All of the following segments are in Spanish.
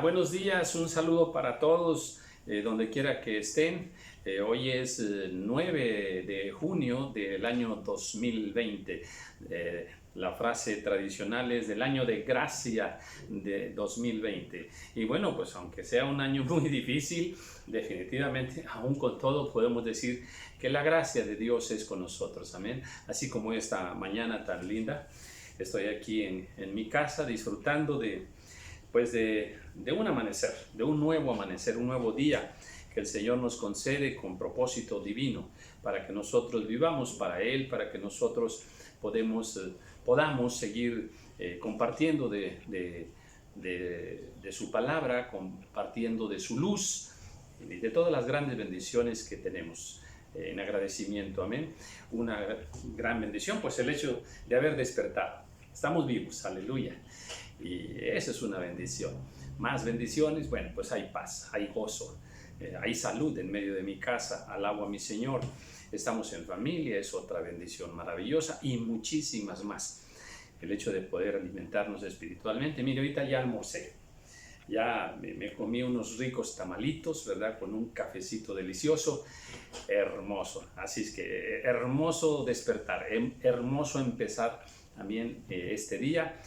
Buenos días, un saludo para todos, donde quiera que estén. Hoy es 9 de junio del año 2020. La frase tradicional es del año de gracia de 2020. Y bueno, pues aunque sea un año muy difícil, definitivamente, aún con todo, podemos decir que la gracia de Dios es con nosotros. Amén. Así como esta mañana tan linda, estoy aquí en mi casa disfrutando de un amanecer, de un nuevo amanecer, un nuevo día que el Señor nos concede con propósito divino para que nosotros vivamos para Él, para que nosotros podamos seguir compartiendo de su palabra, compartiendo de su luz y de todas las grandes bendiciones que tenemos. En agradecimiento, amén. Una gran bendición, pues el hecho de haber despertado. Estamos vivos, aleluya. Y eso es una bendición. Más bendiciones, bueno, pues hay paz, hay gozo, hay salud en medio de mi casa. Alabo a mi Señor. Estamos en familia, es otra bendición maravillosa y muchísimas más. El hecho de poder alimentarnos espiritualmente. Mire, ahorita ya almorcé. Ya me comí unos ricos tamalitos, ¿verdad? Con un cafecito delicioso, hermoso. Así es que hermoso despertar, hermoso empezar también este día.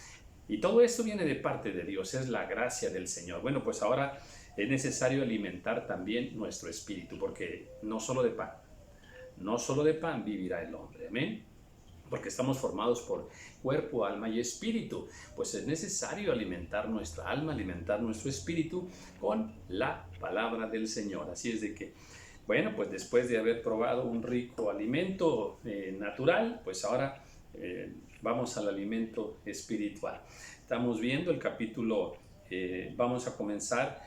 Y todo esto viene de parte de Dios, es la gracia del Señor. Bueno, pues ahora es necesario alimentar también nuestro espíritu, porque no solo de pan vivirá el hombre, amén. Porque estamos formados por cuerpo, alma y espíritu, pues es necesario alimentar nuestra alma, alimentar nuestro espíritu con la palabra del Señor. Así es de que, bueno, pues después de haber probado un rico alimento natural, pues ahora vamos al alimento espiritual. Estamos viendo el capítulo, vamos a comenzar,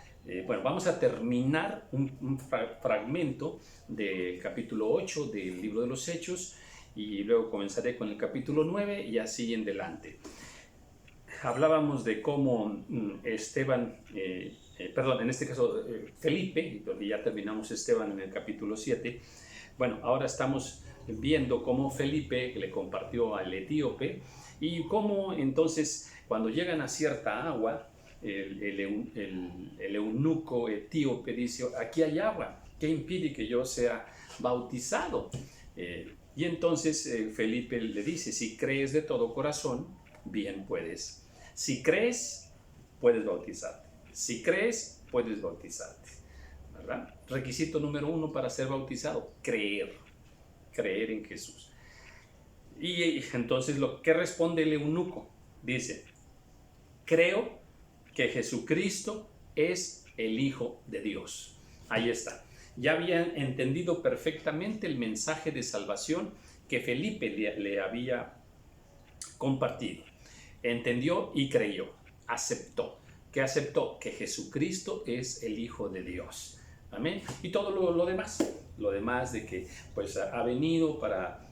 vamos a terminar un fragmento del capítulo 8 del libro de los Hechos, y luego comenzaré con el capítulo 9 y así en adelante. Hablábamos de cómo en este caso Felipe, porque ya terminamos Esteban en el capítulo 7. Bueno, ahora estamos viendo cómo Felipe le compartió al etíope y cómo entonces cuando llegan a cierta agua, el eunuco etíope dice: aquí hay agua, ¿qué impide que yo sea bautizado? Y entonces Felipe le dice: si crees de todo corazón, bien puedes. Si crees, puedes bautizarte. Si crees, puedes bautizarte, ¿verdad? Requisito número 1 para ser bautizado: creer en Jesús. Y entonces ¿qué responde el eunuco? Dice: creo que Jesucristo es el Hijo de Dios. Ahí está. Ya habían entendido perfectamente el mensaje de salvación que Felipe le había compartido. Entendió y creyó, aceptó. ¿Qué aceptó? Que Jesucristo es el Hijo de Dios. Amén. Y todo lo demás de que pues ha venido para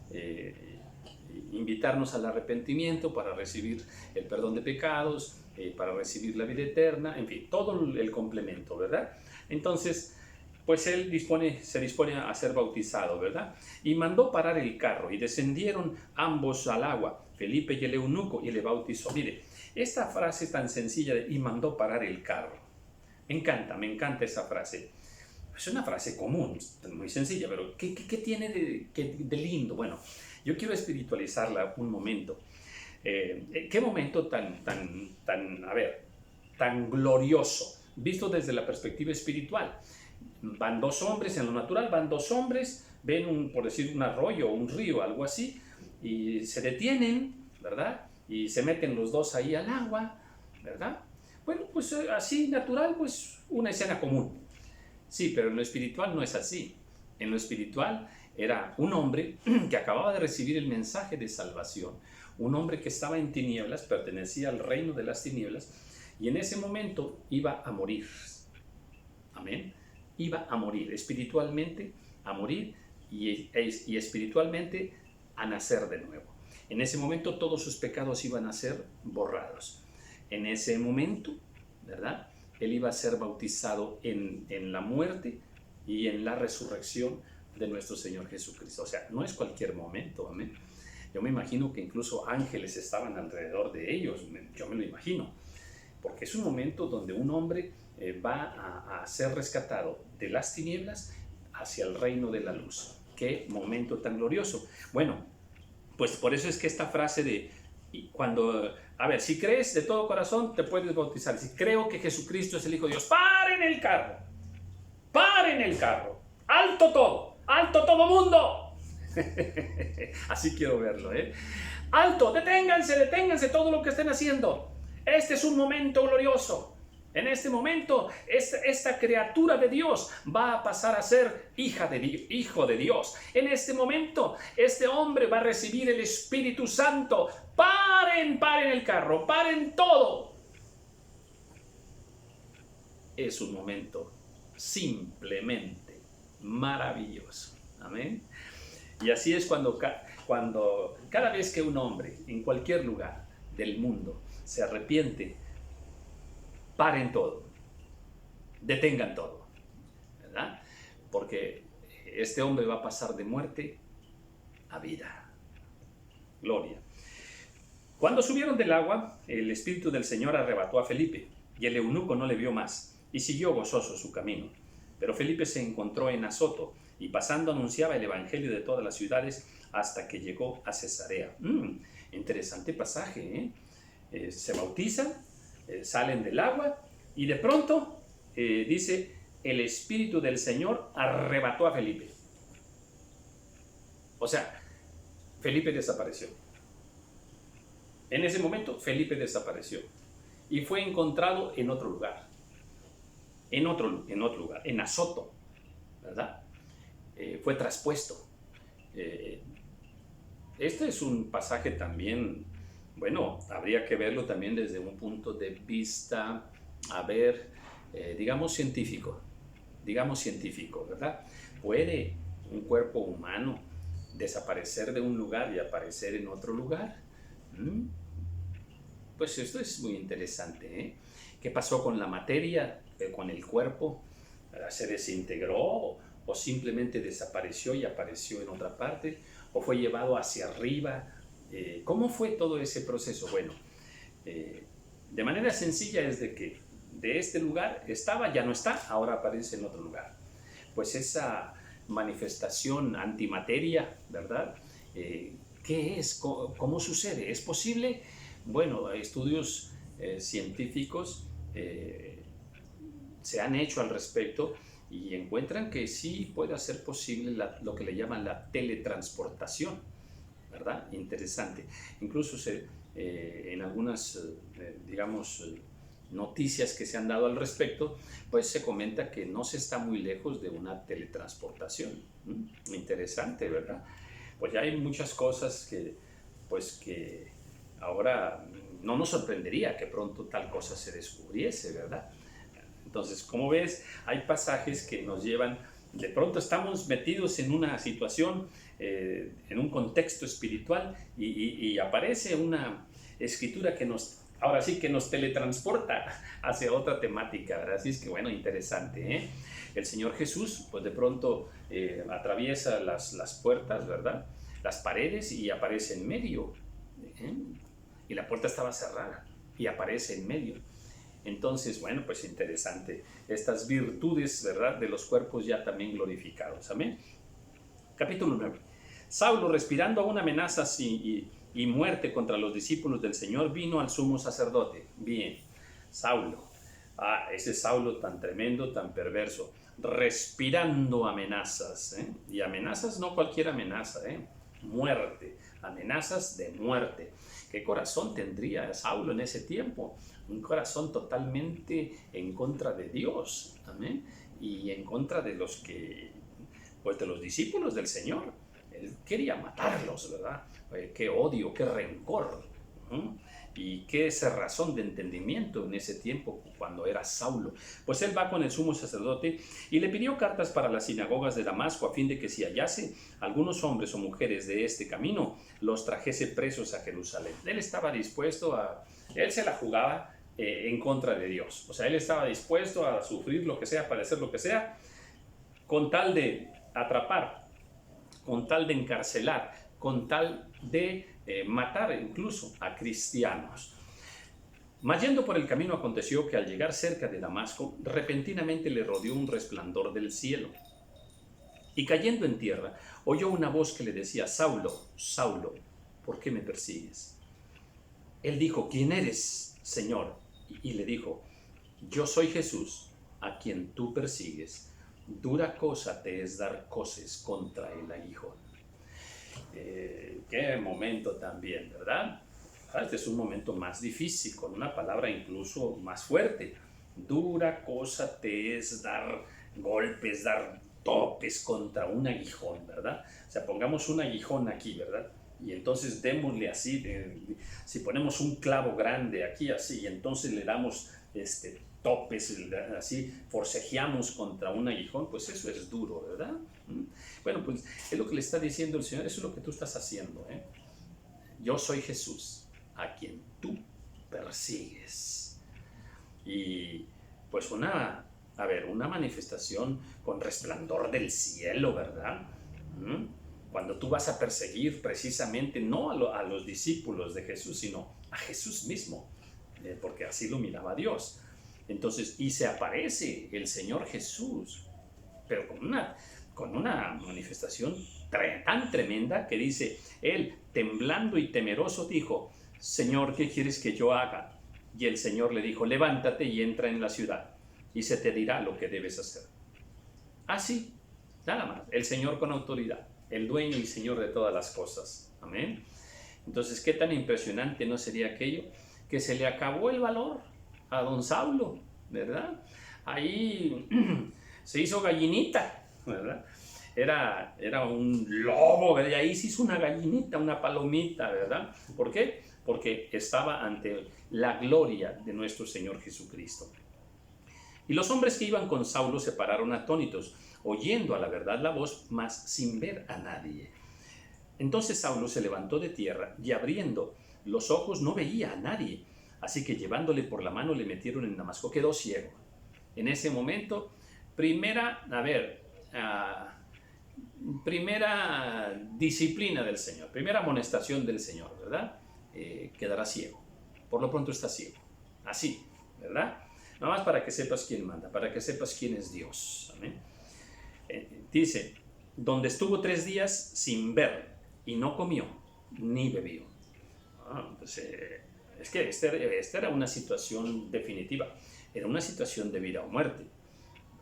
invitarnos al arrepentimiento, para recibir el perdón de pecados, para recibir la vida eterna, en fin, todo el complemento, ¿verdad? Entonces, pues él se dispone a ser bautizado, ¿verdad? Y mandó parar el carro y descendieron ambos al agua, Felipe y el eunuco, y le bautizó. Mire, esta frase tan sencilla de "y mandó parar el carro", me encanta esa frase. Es una frase común, muy sencilla, pero ¿qué tiene de lindo? Bueno, yo quiero espiritualizarla un momento. ¿Qué momento tan glorioso, visto desde la perspectiva espiritual? Van dos hombres, en lo natural van dos hombres, ven por decir un arroyo o un río, algo así, y se detienen, ¿verdad? Y se meten los dos ahí al agua, ¿verdad? Bueno, pues así natural, pues una escena común. Sí, pero en lo espiritual no es así. En lo espiritual era un hombre que acababa de recibir el mensaje de salvación, un hombre que estaba en tinieblas, pertenecía al reino de las tinieblas, y en ese momento iba a morir. Amén. Iba a morir espiritualmente, a morir y espiritualmente a nacer de nuevo. En ese momento todos sus pecados iban a ser borrados. En ese momento, ¿verdad?, él iba a ser bautizado en la muerte y en la resurrección de nuestro Señor Jesucristo. O sea, no es cualquier momento, amén. Yo me imagino que incluso ángeles estaban alrededor de ellos, yo me lo imagino, porque es un momento donde un hombre va a ser rescatado de las tinieblas hacia el reino de la luz. ¡Qué momento tan glorioso! Bueno, pues por eso es que esta frase de cuando, a ver, si crees de todo corazón, te puedes bautizar. Si creo que Jesucristo es el Hijo de Dios, ¡paren el carro! ¡Paren el carro! ¡Alto todo! ¡Alto todo mundo! Así quiero verlo, ¿eh? ¡Alto! ¡Deténganse! ¡Deténganse todo lo que estén haciendo! Este es un momento glorioso. En este momento, esta criatura de Dios va a pasar a ser hijo de Dios. En este momento, este hombre va a recibir el Espíritu Santo. ¡Paren! ¡Paren el carro! ¡Paren todo! Es un momento simplemente maravilloso. Amén. Y así es cuando cada vez que un hombre en cualquier lugar del mundo se arrepiente, paren todo, detengan todo, ¿verdad? Porque este hombre va a pasar de muerte a vida. Gloria. Cuando subieron del agua, el Espíritu del Señor arrebató a Felipe, y el eunuco no le vio más, y siguió gozoso su camino. Pero Felipe se encontró en Azoto, y pasando anunciaba el evangelio de todas las ciudades hasta que llegó a Cesarea. Interesante pasaje, ¿eh? Se bautizan, salen del agua, y de pronto, dice, el Espíritu del Señor arrebató a Felipe. O sea, Felipe desapareció. En ese momento, Felipe desapareció y fue encontrado en otro lugar, en otro lugar, en Azoto, ¿verdad? Fue traspuesto. Este es un pasaje también, bueno, habría que verlo también desde un punto de vista, digamos científico, ¿verdad? ¿Puede un cuerpo humano desaparecer de un lugar y aparecer en otro lugar? Pues esto es muy interesante, ¿eh? ¿Qué pasó con la materia, con el cuerpo? ¿Se desintegró o simplemente desapareció y apareció en otra parte? ¿O fue llevado hacia arriba? ¿Cómo fue todo ese proceso? Bueno, de manera sencilla es de que de este lugar estaba, ya no está, ahora aparece en otro lugar. Pues esa manifestación antimateria, ¿verdad? ¿Qué es? ¿Cómo sucede? ¿Es posible? Bueno, estudios científicos se han hecho al respecto y encuentran que sí puede ser posible lo que le llaman la teletransportación, ¿verdad? Interesante. Incluso en algunas, noticias que se han dado al respecto, pues se comenta que no se está muy lejos de una teletransportación. Interesante, ¿verdad? Pues ya hay muchas cosas que ahora no nos sorprendería que pronto tal cosa se descubriese, ¿verdad? Entonces, como ves, hay pasajes que nos llevan, de pronto estamos metidos en una situación, en un contexto espiritual y aparece una escritura que ahora sí que nos teletransporta hacia otra temática, ¿verdad? Así es que, bueno, interesante, ¿eh? El Señor Jesús, pues de pronto atraviesa las puertas, ¿verdad? Las paredes y aparece en medio, ¿eh? Y la puerta estaba cerrada y aparece en medio. Entonces, bueno, pues interesante. Estas virtudes, ¿verdad? De los cuerpos ya también glorificados. Amén. Capítulo 9. Saulo, respirando aún amenazas y muerte contra los discípulos del Señor, vino al sumo sacerdote. Bien, Saulo. Ese Saulo tan tremendo, tan perverso. Respirando amenazas. Y amenazas, no cualquier amenaza. Muerte. Amenazas de muerte. ¿Qué corazón tendría Saulo en ese tiempo? Un corazón totalmente en contra de Dios, amén, y en contra de los de los discípulos del Señor. Él quería matarlos, ¿verdad? Qué odio, qué rencor, y qué cerrazón de entendimiento en ese tiempo cuando era Saulo. Pues él va con el sumo sacerdote y le pidió cartas para las sinagogas de Damasco a fin de que si hallase algunos hombres o mujeres de este camino, los trajese presos a Jerusalén. Él estaba dispuesto él se la jugaba en contra de Dios. O sea, él estaba dispuesto a sufrir lo que sea, padecer lo que sea, con tal de atrapar, con tal de encarcelar, con tal de matar incluso a cristianos. Mas yendo por el camino aconteció que al llegar cerca de Damasco, repentinamente le rodeó un resplandor del cielo. Y cayendo en tierra, oyó una voz que le decía: Saulo, Saulo, ¿por qué me persigues? Él dijo: ¿Quién eres, Señor? Y le dijo: Yo soy Jesús, a quien tú persigues. Dura cosa te es dar coces contra el aguijón. Qué momento también, ¿verdad? Este es un momento más difícil, con una palabra incluso más fuerte. Dura cosa te es dar golpes, dar topes contra un aguijón, ¿verdad? O sea, pongamos un aguijón aquí, ¿verdad? Y entonces démosle así, si ponemos un clavo grande aquí así, y entonces le damos topes, así, forcejeamos contra un aguijón, pues eso es duro, ¿verdad? Bueno, pues es lo que le está diciendo el Señor, eso es lo que tú estás haciendo, ¿eh? Yo soy Jesús, a quien tú persigues. Y pues una manifestación con resplandor del cielo, ¿verdad? Cuando tú vas a perseguir precisamente no a los discípulos de Jesús, sino a Jesús mismo, porque así lo miraba Dios. Entonces, y se aparece el Señor Jesús, pero con una manifestación tan tremenda que dice, él, temblando y temeroso, dijo: Señor, ¿qué quieres que yo haga? Y el Señor le dijo: levántate y entra en la ciudad, y se te dirá lo que debes hacer. Así, nada más, el Señor con autoridad, el dueño y Señor de todas las cosas. Amén. Entonces, ¿qué tan impresionante no sería aquello? Que se le acabó el valor a don Saulo, ¿verdad? Ahí se hizo gallinita, ¿verdad? Era un lobo, ¿verdad? Y ahí se hizo una gallinita, una palomita, ¿verdad? ¿Por qué? Porque estaba ante la gloria de nuestro Señor Jesucristo. Y los hombres que iban con Saulo se pararon atónitos, oyendo a la verdad la voz, mas sin ver a nadie. Entonces Saulo se levantó de tierra y abriendo los ojos no veía a nadie. Así que llevándole por la mano le metieron en Damasco, quedó ciego. En ese momento, primera disciplina del Señor, primera amonestación del Señor, ¿verdad? Quedará ciego. Por lo pronto está ciego. Así, ¿verdad? Nada más para que sepas quién manda, para que sepas quién es Dios. Amén. Dice, donde estuvo 3 días sin ver y no comió ni bebió. Pues, es que esta era una situación definitiva, era una situación de vida o muerte,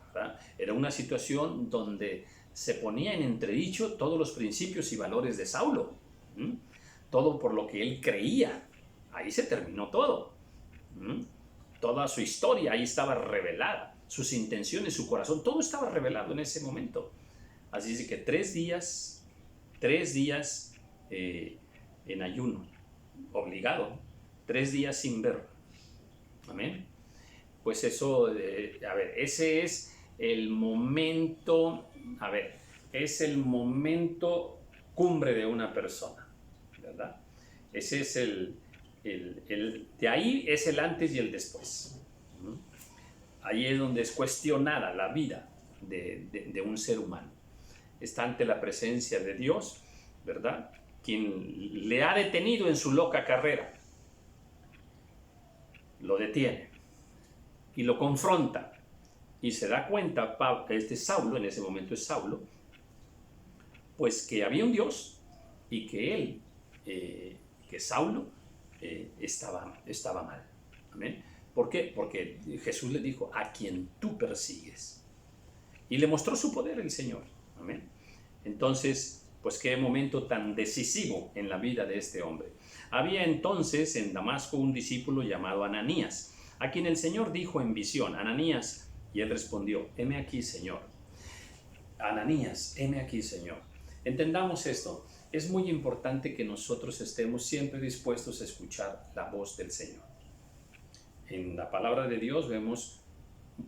¿verdad? Era una situación donde se ponía en entredicho todos los principios y valores de Saulo, todo por lo que él creía. Ahí se terminó todo. Toda su historia ahí estaba revelada, sus intenciones, su corazón, todo estaba revelado en ese momento. Así es que 3 días en ayuno, obligado, 3 días sin ver. Amén. Pues eso, ese es el momento, es el momento cumbre de una persona, ¿verdad? Ese es de ahí es el antes y el después. Ahí es donde es cuestionada la vida de un ser humano. Está ante la presencia de Dios, ¿verdad? Quien le ha detenido en su loca carrera. Lo detiene y lo confronta y se da cuenta, Saulo, en ese momento es Saulo, pues que había un Dios y que Saulo estaba mal. ¿Amén? ¿Por qué? Porque Jesús le dijo: a quien tú persigues. Y le mostró su poder el Señor. ¿Amén? Entonces, pues qué momento tan decisivo en la vida de este hombre. Había entonces en Damasco un discípulo llamado Ananías, a quien el Señor dijo en visión: Ananías, y él respondió: heme aquí, Señor. Ananías, heme aquí, Señor. Entendamos esto. Es muy importante que nosotros estemos siempre dispuestos a escuchar la voz del Señor. En la palabra de Dios vemos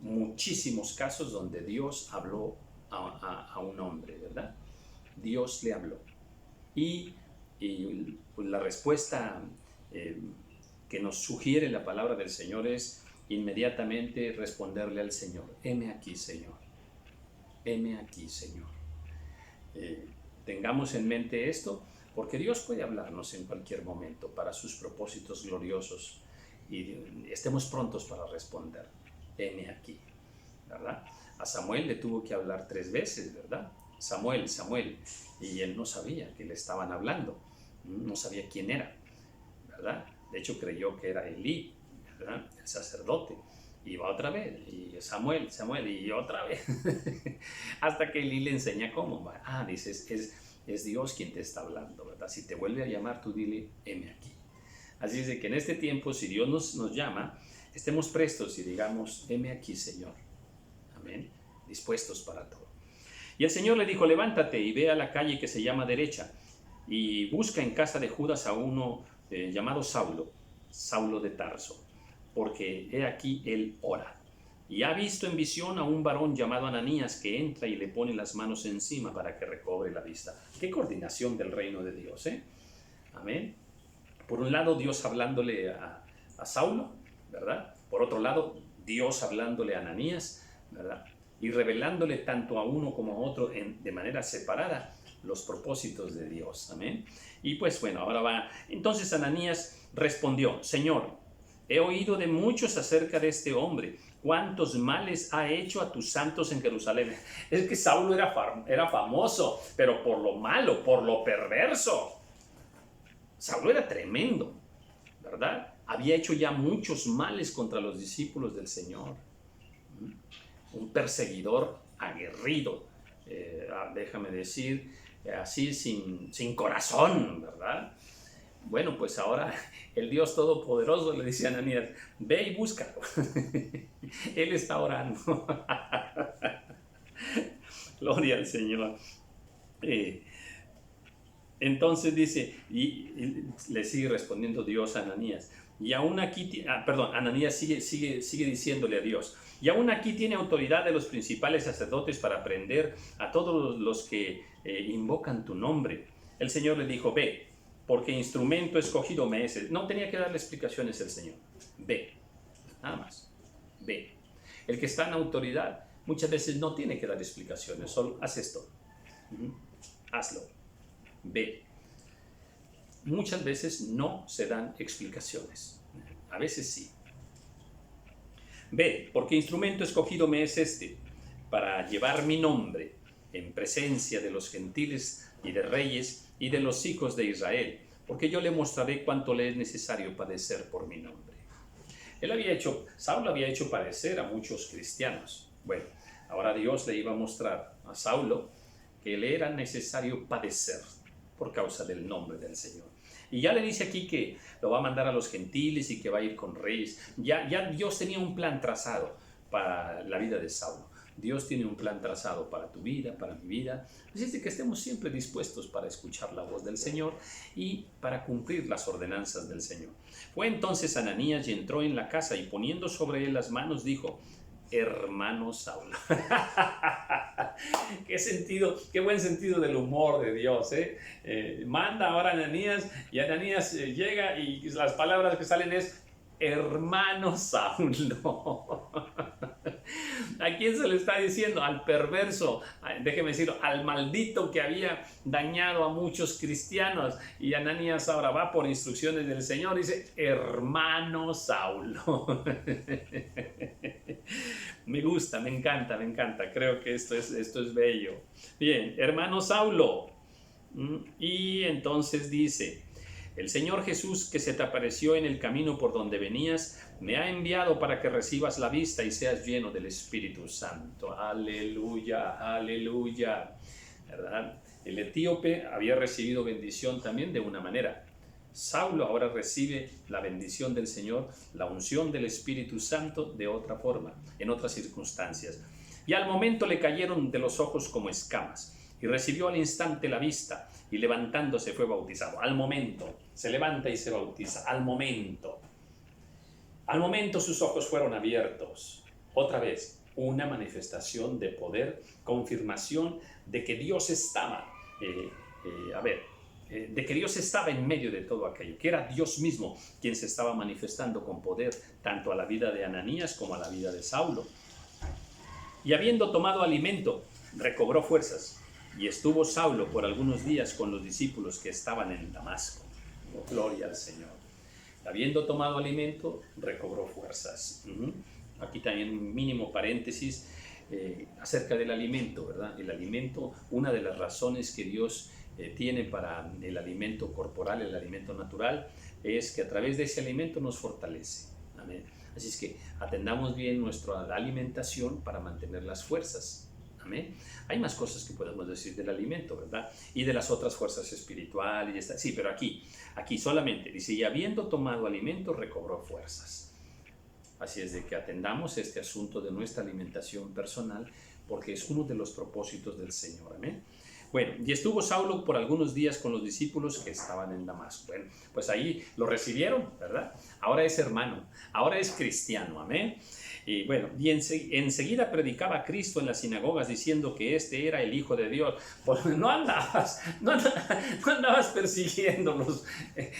muchísimos casos donde Dios habló a un hombre, ¿verdad? Dios le habló. Y pues la respuesta que nos sugiere la palabra del Señor es inmediatamente responderle al Señor: heme aquí, Señor. Heme aquí, Señor. Tengamos en mente esto, porque Dios puede hablarnos en cualquier momento para sus propósitos gloriosos. y estemos prontos para responder. Heme aquí, ¿verdad? A Samuel le tuvo que hablar 3 veces, ¿verdad? Samuel, Samuel, y él no sabía que le estaban hablando, no sabía quién era, ¿verdad? De hecho creyó que era Elí, ¿verdad? El sacerdote. Y va otra vez, y Samuel, Samuel, y otra vez, hasta que Elí le enseña cómo. Dices, es Dios quien te está hablando, ¿verdad? Si te vuelve a llamar, tú dile, heme aquí. Así es de que en este tiempo, si Dios nos llama, estemos prestos y digamos, heme aquí, Señor. Amén. Dispuestos para todo. Y el Señor le dijo, levántate y ve a la calle que se llama Derecha, y busca en casa de Judas a uno llamado Saulo, Saulo de Tarso, porque he aquí él ora. Y ha visto en visión a un varón llamado Ananías que entra y le pone las manos encima para que recobre la vista. Qué coordinación del reino de Dios, ¿eh? Amén. Por un lado, Dios hablándole a Saulo, ¿verdad? Por otro lado, Dios hablándole a Ananías, ¿verdad? Y revelándole tanto a uno como a otro de manera separada los propósitos de Dios. Amén. Y pues bueno, ahora va. Entonces Ananías respondió, Señor, he oído de muchos acerca de este hombre, cuántos males ha hecho a tus santos en Jerusalén. Es que Saulo era famoso, pero por lo malo, por lo perverso. Saulo era tremendo, ¿verdad? Había hecho ya muchos males contra los discípulos del Señor. Un perseguidor aguerrido, déjame decir, así sin corazón, ¿verdad? Bueno, pues ahora el Dios Todopoderoso le dice a Ananías, ve y búscalo. Él está orando. Gloria al Señor. Entonces dice, y le sigue respondiendo Dios a Ananías. Y aún aquí, Ananías sigue diciéndole a Dios, y aún aquí tiene autoridad de los principales sacerdotes para prender a todos los que invocan tu nombre. El Señor le dijo, ve, porque instrumento escogido me es. No tenía que darle explicaciones el Señor. Ve, nada más, ve. El que está en autoridad muchas veces no tiene que dar explicaciones, solo haz esto, hazlo, ve. Muchas veces no se dan explicaciones, a veces sí. Ve, porque instrumento escogido me es este, para llevar mi nombre en presencia de los gentiles y de reyes y de los hijos de Israel, porque yo le mostraré cuánto le es necesario padecer por mi nombre. Saulo había hecho padecer a muchos cristianos. Bueno, ahora Dios le iba a mostrar a Saulo que le era necesario padecer por causa del nombre del Señor. Y ya le dice aquí que lo va a mandar a los gentiles y que va a ir con reyes. Ya Dios tenía un plan trazado para la vida de Saulo. Dios tiene un plan trazado para tu vida, para mi vida. Así es que estemos siempre dispuestos para escuchar la voz del Señor y para cumplir las ordenanzas del Señor. Fue entonces Ananías y entró en la casa y poniendo sobre él las manos dijo, hermano Saulo. Qué buen sentido del humor de Dios, ¿eh? Manda ahora a Ananías y Ananías llega y las palabras que salen es hermano Saulo. ¿A quién se le está diciendo? Al perverso, déjeme decirlo, al maldito que había dañado a muchos cristianos. Y Ananías ahora va por instrucciones del Señor y dice, hermano Saulo. Me gusta, me encanta. Creo que esto es bello. Bien, hermano Saulo. Y entonces dice, el Señor Jesús que se te apareció en el camino por donde venías, me ha enviado para que recibas la vista y seas lleno del Espíritu Santo. Aleluya, aleluya. ¿Verdad? El etíope había recibido bendición también de una manera. Saulo ahora recibe la bendición del Señor, la unción del Espíritu Santo de otra forma, en otras circunstancias. Y al momento le cayeron de los ojos como escamas, y recibió al instante la vista, y levantándose fue bautizado. Al momento, se levanta y se bautiza, al momento. Al momento sus ojos fueron abiertos. Otra vez, una manifestación de poder, confirmación de que Dios estaba, de que Dios estaba en medio de todo aquello, que era Dios mismo quien se estaba manifestando con poder tanto a la vida de Ananías como a la vida de Saulo. Y habiendo tomado alimento, recobró fuerzas, y estuvo Saulo por algunos días con los discípulos que estaban en Damasco. Oh, gloria al Señor. Habiendo tomado alimento, recobró fuerzas. Aquí también un mínimo paréntesis acerca del alimento, ¿verdad? El alimento, una de las razones que Dios tiene para el alimento corporal, el alimento natural, es que a través de ese alimento nos fortalece. Amén. Así es que atendamos bien nuestra alimentación para mantener las fuerzas. Amén. Hay más cosas que podemos decir del alimento, ¿verdad? Y de las otras fuerzas espirituales. Sí, pero aquí solamente dice, y habiendo tomado alimento, recobró fuerzas. Así es de que atendamos este asunto de nuestra alimentación personal, porque es uno de los propósitos del Señor. Amén. Bueno, y estuvo Saulo por algunos días con los discípulos que estaban en Damasco. Bueno, pues ahí lo recibieron, ¿verdad? Ahora es hermano, ahora es cristiano, amén. Y bueno, y enseguida predicaba a Cristo en las sinagogas diciendo que este era el Hijo de Dios. Pues no andabas persiguiéndolos,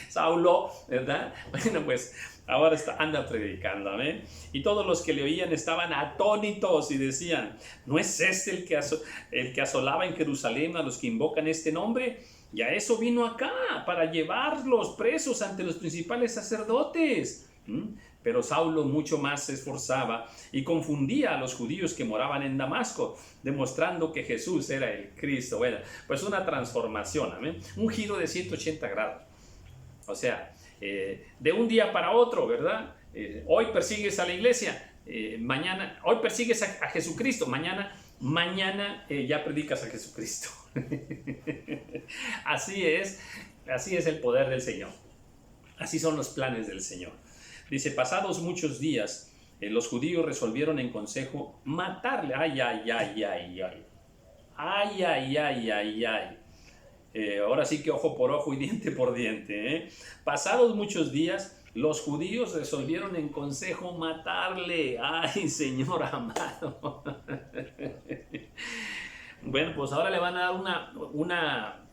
Saulo, ¿verdad? Bueno, pues ahora anda predicando, amén. Y todos los que le oían estaban atónitos y decían, ¿no es este el que asolaba en Jerusalén a los que invocan este nombre? Y a eso vino acá, para llevarlos presos ante los principales sacerdotes. Pero Saulo mucho más se esforzaba y confundía a los judíos que moraban en Damasco, demostrando que Jesús era el Cristo. Bueno, pues una transformación, amén. Un giro de 180 grados. O sea, de un día para otro, ¿verdad? Hoy persigues a la iglesia, mañana, hoy persigues a Jesucristo, mañana ya predicas a Jesucristo. Así es el poder del Señor. Así son los planes del Señor. Dice, pasados muchos días, los judíos resolvieron en consejo matarle. Ahora sí que ojo por ojo y diente por diente. Pasados muchos días, los judíos resolvieron en consejo matarle. ¡Ay, Señor amado! Bueno, pues ahora le van a dar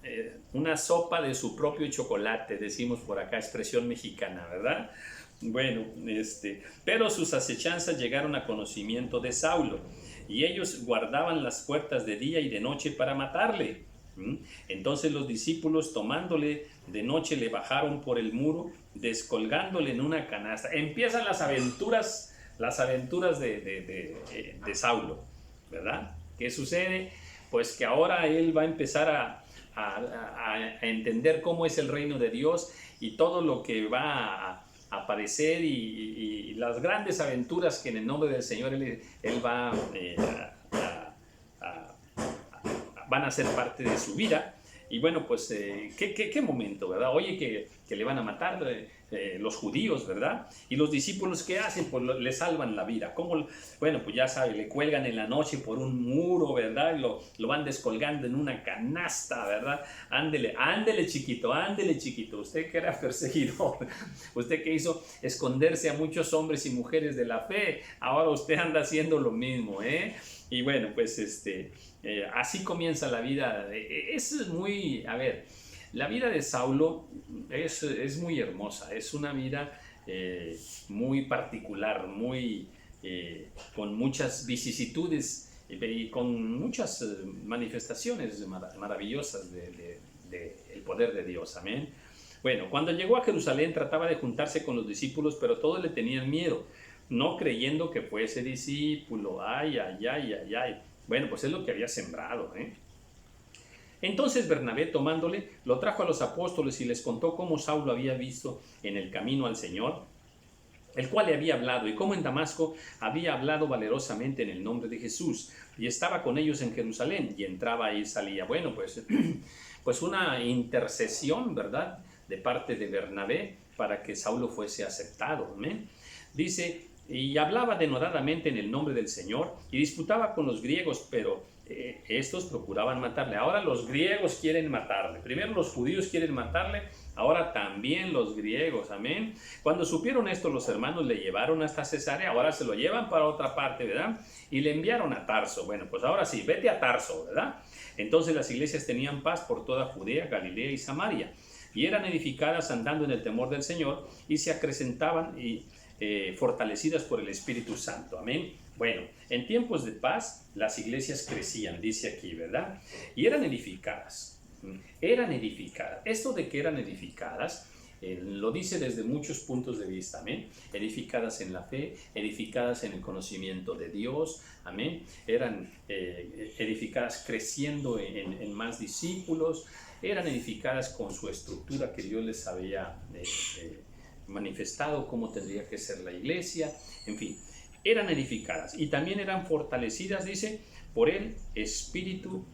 una sopa de su propio chocolate, decimos por acá, expresión mexicana, ¿verdad? Bueno, pero sus acechanzas llegaron a conocimiento de Saulo, y ellos guardaban las puertas de día y de noche para matarle. Entonces los discípulos, tomándole de noche, le bajaron por el muro, descolgándole en una canasta. Empiezan las aventuras de Saulo, ¿verdad? ¿Qué sucede? Pues que ahora él va a empezar a entender cómo es el reino de Dios y todo lo que va a padecer y las grandes aventuras que en el nombre del Señor él va van a ser parte de su vida. Y bueno, pues qué momento, ¿verdad? Oye, que le van a matar los judíos, ¿verdad? Y los discípulos, ¿qué hacen? Pues le salvan la vida. ¿Cómo? Bueno, pues ya sabe, le cuelgan en la noche por un muro, ¿verdad? Y lo van descolgando en una canasta, ¿verdad? Ándele chiquito, usted que era perseguidor, usted que hizo esconderse a muchos hombres y mujeres de la fe, ahora usted anda haciendo lo mismo, ¿eh? Y bueno, pues así comienza la vida. La vida de Saulo es muy hermosa, es una vida muy particular, con muchas vicisitudes y con muchas manifestaciones maravillosas del poder de Dios, amén. Bueno, cuando llegó a Jerusalén trataba de juntarse con los discípulos, pero todos le tenían miedo, no creyendo que fuese discípulo. Bueno, pues es lo que había sembrado, Entonces Bernabé, tomándole, lo trajo a los apóstoles y les contó cómo Saulo había visto en el camino al Señor, el cual le había hablado, y cómo en Damasco había hablado valerosamente en el nombre de Jesús, y estaba con ellos en Jerusalén, y entraba y salía. Bueno, pues una intercesión, ¿verdad?, de parte de Bernabé para que Saulo fuese aceptado. ¿Amén? Dice, y hablaba denodadamente en el nombre del Señor, y disputaba con los griegos, pero estos procuraban matarle. Ahora los griegos quieren matarle. Primero los judíos quieren matarle, ahora también los griegos. Amén. Cuando supieron esto, los hermanos le llevaron hasta Cesarea. Ahora se lo llevan para otra parte, ¿verdad? Y le enviaron a Tarso. Bueno, pues ahora sí, vete a Tarso, ¿verdad? Entonces las iglesias tenían paz por toda Judea, Galilea y Samaria, y eran edificadas andando en el temor del Señor, y se acrecentaban fortalecidas por el Espíritu Santo. Amén. Bueno, en tiempos de paz las iglesias crecían, dice aquí, ¿verdad? Y eran edificadas. Esto de que eran edificadas Lo dice desde muchos puntos de vista, amén. Edificadas en la fe, edificadas en el conocimiento de Dios, amén. Eran edificadas creciendo en más discípulos, eran edificadas con su estructura que Dios les había manifestado, cómo tendría que ser la iglesia, en fin, eran edificadas y también eran fortalecidas, dice, por el Espíritu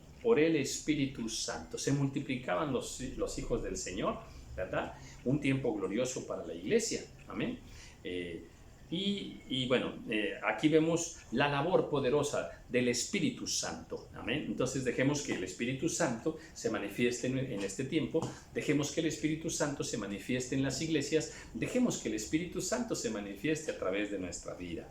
Santo. Se multiplicaban los hijos del Señor, ¿verdad? Un tiempo glorioso para la iglesia, amén. Bueno, aquí vemos la labor poderosa del Espíritu Santo, amén. Entonces dejemos que el Espíritu Santo se manifieste en este tiempo, dejemos que el Espíritu Santo se manifieste en las iglesias, dejemos que el Espíritu Santo se manifieste a través de nuestra vida.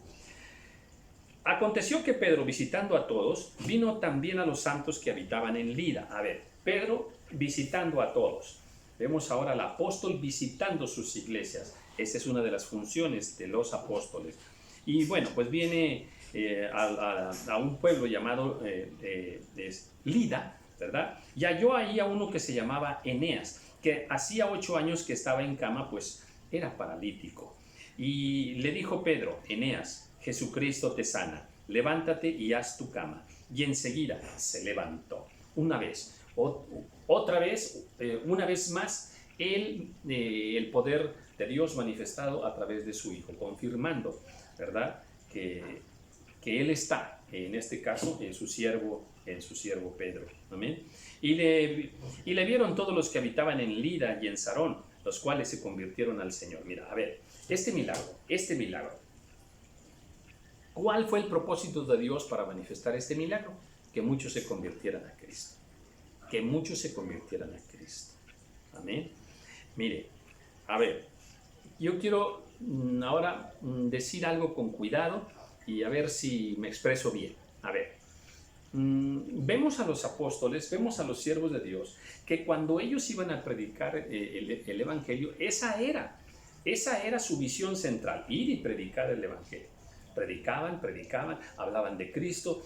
Aconteció que Pedro, visitando a todos, vino también a los santos que habitaban en Lida. A ver, Pedro visitando a todos. Vemos ahora al apóstol visitando sus iglesias. Esta es una de las funciones de los apóstoles. Y bueno, pues viene a un pueblo llamado Lida, ¿verdad? Y halló ahí a uno que se llamaba Eneas, que hacía 8 años que estaba en cama, pues era paralítico. Y le dijo Pedro, Eneas, Jesucristo te sana, levántate y haz tu cama. Y enseguida se levantó. Una vez, otra vez, una vez más, el poder de Dios manifestado a través de su Hijo, confirmando, ¿verdad?, que Él está, en este caso, en su siervo Pedro. Amén. Y le vieron todos los que habitaban en Lida y en Sarón, los cuales se convirtieron al Señor. Mira, a ver, este milagro. ¿Cuál fue el propósito de Dios para manifestar este milagro? Que muchos se convirtieran a Cristo. Que muchos se convirtieran a Cristo. Amén. Mire, a ver, yo quiero ahora decir algo con cuidado y a ver si me expreso bien. A ver, vemos a los apóstoles, vemos a los siervos de Dios, que cuando ellos iban a predicar el Evangelio, esa era su visión central, ir y predicar el Evangelio. Predicaban, hablaban de Cristo,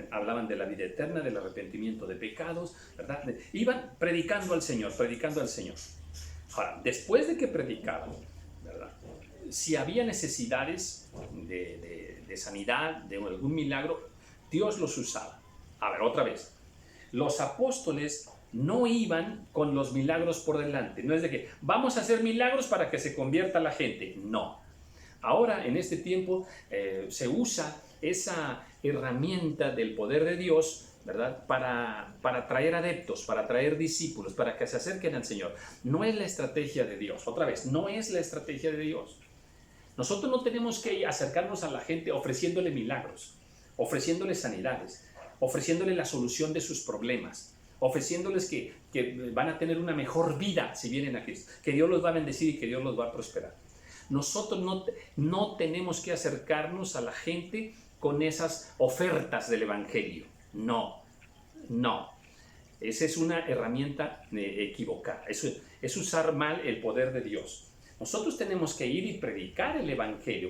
hablaban de la vida eterna, del arrepentimiento de pecados, ¿verdad? Iban predicando al Señor. Ahora, después de que predicaban, ¿verdad?, si había necesidades de sanidad, de algún milagro, Dios los usaba. A ver, otra vez, los apóstoles no iban con los milagros por delante. No es de que vamos a hacer milagros para que se convierta la gente. No. Ahora, en este tiempo, se usa esa herramienta del poder de Dios, ¿verdad?, para traer adeptos, para traer discípulos, para que se acerquen al Señor. No es la estrategia de Dios. Otra vez, no es la estrategia de Dios. Nosotros no tenemos que acercarnos a la gente ofreciéndole milagros, ofreciéndole sanidades, ofreciéndole la solución de sus problemas, ofreciéndoles que van a tener una mejor vida si vienen a Cristo, que Dios los va a bendecir y que Dios los va a prosperar. Nosotros no tenemos que acercarnos a la gente con esas ofertas del Evangelio. No. Esa es una herramienta equivocada. Eso es usar mal el poder de Dios. Nosotros tenemos que ir y predicar el Evangelio,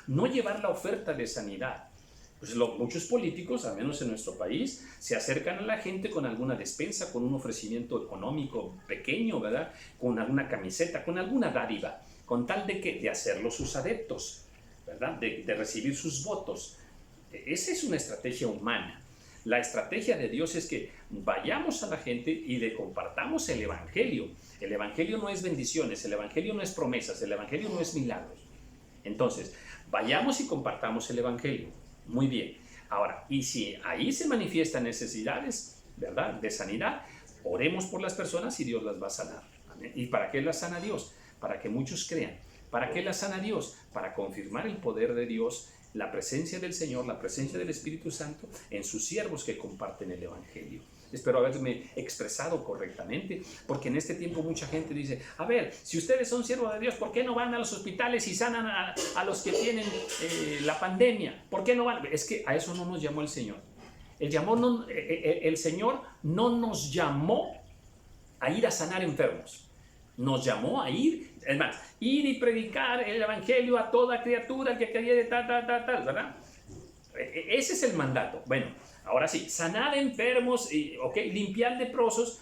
no llevar la oferta de sanidad. Pues muchos políticos, al menos en nuestro país, se acercan a la gente con alguna despensa, con un ofrecimiento económico pequeño, ¿verdad?, con alguna camiseta, con alguna dádiva, con tal de hacerlos sus adeptos, ¿verdad?, de recibir sus votos. Esa es una estrategia humana. La estrategia de Dios es que vayamos a la gente y le compartamos el Evangelio. El Evangelio no es bendiciones, el Evangelio no es promesas, el Evangelio no es milagros. Entonces, vayamos y compartamos el Evangelio. Muy bien. Ahora, y si ahí se manifiestan necesidades, ¿verdad?, de sanidad, oremos por las personas y Dios las va a sanar. ¿Amén? ¿Y para qué las sana Dios? Para que muchos crean. ¿Para qué las sana Dios? Para confirmar el poder de Dios, la presencia del Señor, la presencia del Espíritu Santo en sus siervos que comparten el Evangelio. Espero haberme expresado correctamente, porque en este tiempo mucha gente dice, a ver, si ustedes son siervos de Dios, ¿por qué no van a los hospitales y sanan a los que tienen la pandemia? ¿Por qué no van? Es que a eso no nos llamó el Señor. El Señor no nos llamó a ir a sanar enfermos. Nos llamó a ir, es más, ir y predicar el Evangelio a toda criatura que cayere de tal, ¿verdad? Ese es el mandato. Bueno, ahora sí, sanar enfermos, limpiar leprosos,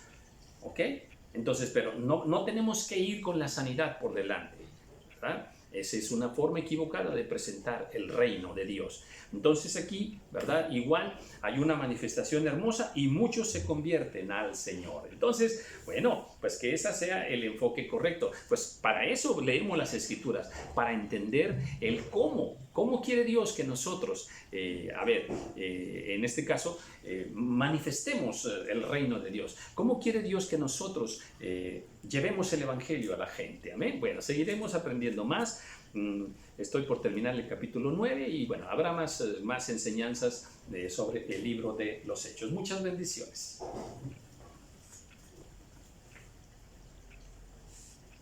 Entonces, pero no tenemos que ir con la sanidad por delante, ¿verdad? Esa es una forma equivocada de presentar el reino de Dios. Entonces aquí, ¿verdad? Igual hay una manifestación hermosa y muchos se convierten al Señor. Entonces, bueno, pues que ese sea el enfoque correcto. Pues para eso leemos las Escrituras, para entender el cómo quiere Dios que nosotros, en este caso, manifestemos el reino de Dios. ¿Cómo quiere Dios que nosotros llevemos el Evangelio a la gente? Amén. Bueno, seguiremos aprendiendo más. Estoy por terminar el capítulo 9 y bueno, habrá más enseñanzas sobre el libro de los Hechos. Muchas bendiciones.